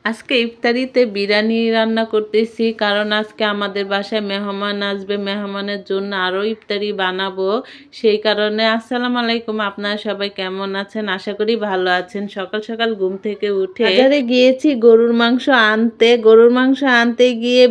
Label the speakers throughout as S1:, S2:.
S1: আজকে ইফতারিতে বিরিয়ানি রান্না করতেছি, কারণ আজকে আমাদের বাসায় মেহমান আসবে। মেহমানের জন্য আরও ইফতারি বানাবো। সেই কারণে আসসালামু আলাইকুম, আপনারা সবাই কেমন আছেন? আশা করি ভালো আছেন। সকাল সকাল ঘুম থেকে উঠে বাজারে গিয়েছি গরুর মাংস আনতে। গরুর মাংস আনতে গিয়ে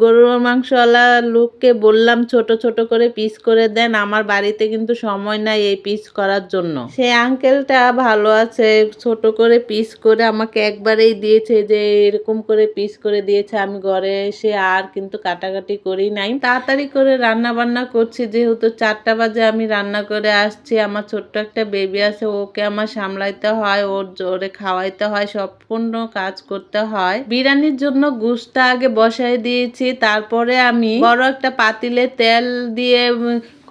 S1: গরুর মাংসওয়ালা লোককে বললাম ছোট ছোট করে পিস করে দেন। আমার বাড়িতে কিন্তু সময় নাই এই পিস করার জন্য। সেই আঙ্কেলটা ভালো আছে, ছোট করে পিস করে আমাকে একবারেই দিয়েছে, যে এরকম করে পিস করে দিয়েছে। আমি ঘরে এসে আর কিন্তু কাটাকাটি করি নাই, তাড়াতাড়ি করে রান্না বান্না করছি, যেহেতু 4টা বাজে আমি রান্না করে আসছি। আমার ছোট্ট একটা বেবি আছে, ওকে আমার সামলাইতে হয়, ওর জোরে খাওয়াইতে হয়, সম্পূর্ণ কাজ করতে হয়। বিরিয়ানির জন্য গোশটা আগে বসাই দিয়েছি, তারপরে আমি বড় একটা পাতিলে তেল দিয়ে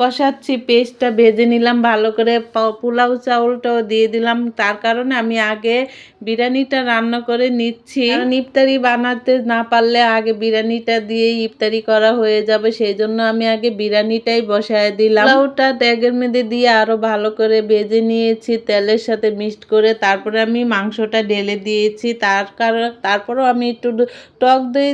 S1: কষাচ্ছি। পেস্টটা ভেজে নিলাম ভালো করে, পোলাও চাউলটাও দিয়ে দিলাম। তার কারণে আমি আগে বিরিয়ানিটা রান্না করে নিচ্ছি, কারণ ইফতারি বানাতে না পারলে আগে বিরিয়ানিটা দিয়ে ইফতারি করা হয়ে যাবে। সেই জন্য আমি আগে বিরিয়ানিটাই বসায় দিলাম। পোলাওটা ত্যাগের মধ্যে দিয়ে আরো ভালো করে ভেজে নিয়েছি তেলের সাথে মিক্সড করে। তারপরে আমি মাংসটা ঢেলে দিয়েছি। তারপরও আমি একটু টক দই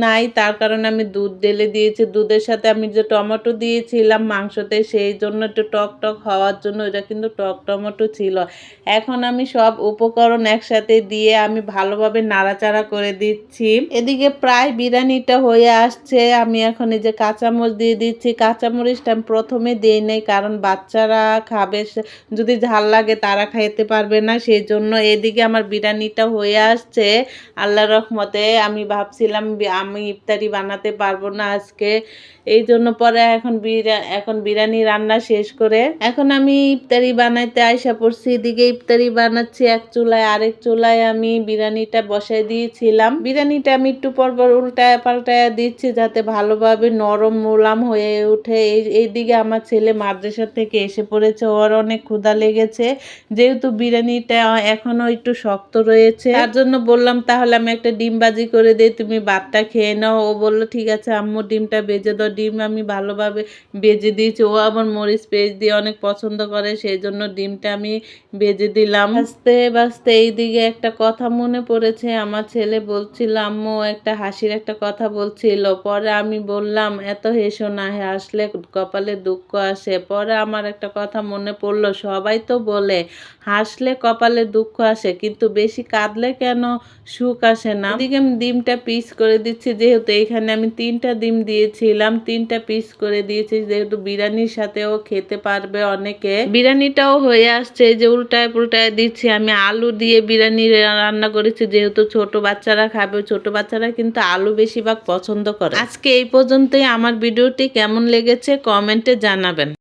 S1: নাই, তার কারণে আমি দুধ ঢেলে দিয়েছি। দুধের সাথে আমি যে টমেটো দিয়েছিলাম মাংসতে, সেই জন্য একটু টক টক হওয়ার জন্য, এটা কিন্তু টক টমেটো ছিল। এখন আমি সব উপকরণ একসাথে দিয়ে আমি ভালোভাবে নাড়াচাড়া করে দিচ্ছি। এদিকে প্রায় বিরিয়ানিটা হয়ে আসছে। আমি এখন এই যে কাঁচামরিচ দিয়ে দিচ্ছি। কাঁচামরিচটা আমি প্রথমে দিই নাই, কারণ বাচ্চারা খাবে, যদি ঝাল লাগে তারা খাইতে পারবে না, সেই জন্য। এদিকে আমার বিরিয়ানিটা হয়ে আসছে আল্লাহর রহমতে। আমি ভাবছিলাম আমি ইফতারি বানাতে পারবো না আজকে, এই জন্য পরে এখন বিরিয়ানি রান্না শেষ করে এখন আমি ইফতারি বানাইতে আইসা পড়ছি। এদিকে ইফতারি বানাচ্ছি এক চুলায়, আরেক চুলায় আমি বিরিয়ানিটা বসাই দিয়েছিলাম। বিরিয়ানিটা আমি একটু পরপর উল্টায় পাল্টায় দিচ্ছি, যাতে ভালোভাবে নরম মোলাম হয়ে ওঠে। এইদিকে আমার ছেলে মাদ্রাসা থেকে এসে পড়েছে, ওর অনেক ক্ষুধা লেগেছে। যেহেতু বিরিয়ানিটা এখনো একটু শক্ত রয়েছে, তার জন্য বললাম তাহলে আমি একটা ডিম ভাজি করে দিই, তুমি ভাতটা খেয়ে নাও। ও বললো ঠিক আছে আম্মু, ডিমটা ভেজে দাও। ডিম আমি ভালোভাবে ভেজে দিয়েছি। ও আবার মরিচ পেস্ট দিয়ে অনেক পছন্দ করে, সেই জন্য ডিমটা আমি ভেজে দিলাম। ভাজতে ভাজতে এইদিকে একটা কথা মনে পড়েছে। আমার ছেলে বলছিল, আম্মু একটা হাসির একটা কথা বলছিল। পরে আমি বললাম এত হেসো না, হাসলে কপালে দুঃখ আসে। পরে আমার একটা কথা মনে পড়লো, সবাই তো বলে হাসলে কপালে দুঃখ আসে, কিন্তু বেশি কাঁদলে কেন সুখ আসে না। এদিকে আমি ডিমটা পিস করে দিচ্ছি, যেহেতু এখানে আমি 3টা ডিম দিয়েছিলাম, 3টা পিস করে দিয়েছি, যেহেতু বিরিয়ানির সাথেও খেতে পারবে অনেকে। বিরিয়ানিটাও হয়ে আসছে, যে উল্টায় পুল্টায় দিচ্ছি। আমি আলু দিয়ে বিরিয়ানি রান্না করেছি, যেহেতু ছোট বাচ্চারা খাবে। ছোট বাচ্চারা কিন্তু আলু বেশিরভাগ পছন্দ করে। আজকে এই পর্যন্তই। আমার ভিডিওটি কেমন লেগেছে কমেন্টে জানাবেন।